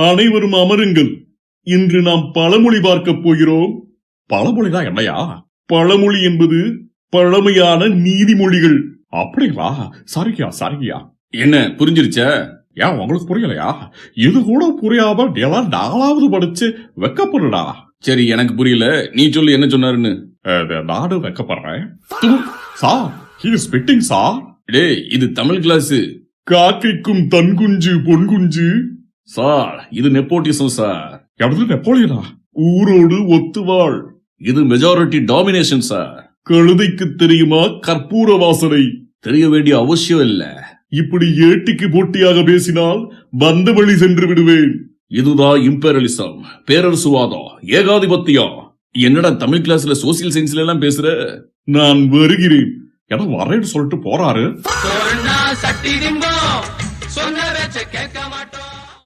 அனைவரும் அமருங்கள். இன்று நாம் பழமொழி பார்க்க போகிறோம். பழமொழிதான் என்னையா? பழமொழி என்பது பழமையான நீதிமொழிகள். அப்படிங்களா? சரியா. என்ன புரிஞ்சிருச்ச? ஏன் உங்களுக்கு புரியலையா? இது கூட புரியாம எல்லாம் 4வது படிச்சு வெக்கப்படுடா. சரி, எனக்கு புரியல, நீ சொல்லு என்ன சொன்னாருன்னு. நானும் வெக்கப்படுறேன் sir. He is spitting sir. டேய், இது தமிழ் கிளாஸ். காக்கைக்கும் தன் குஞ்சு பொன் குஞ்சு. சார், இது நெப்போட்டிசம் சார். எவ்வளவு நெப்போலியனா? ஊரோடு ஒத்துவாள். இது மெஜாரிட்டி டாமினேஷன் சார். கழுதைக்கு தெரியுமா கற்பூர வாசனை? தெரிய வேண்டிய அவசியம் இல்ல. இப்படி ஏட்டிக்கு போட்டியாக பேசினால் வந்த வழி சென்று விடுவேன். இதுதான் இம்பீரியலிசம், பேரரசுவாதம், ஏகாதிபத்தியம். என்னடா தமிழ் கிளாஸ்ல சோசியல் சயின்ஸ்ல எல்லாம் பேசுற? நான் வருகிறேன். ஏதோ வரேன்னு சொல்லிட்டு போறாரு.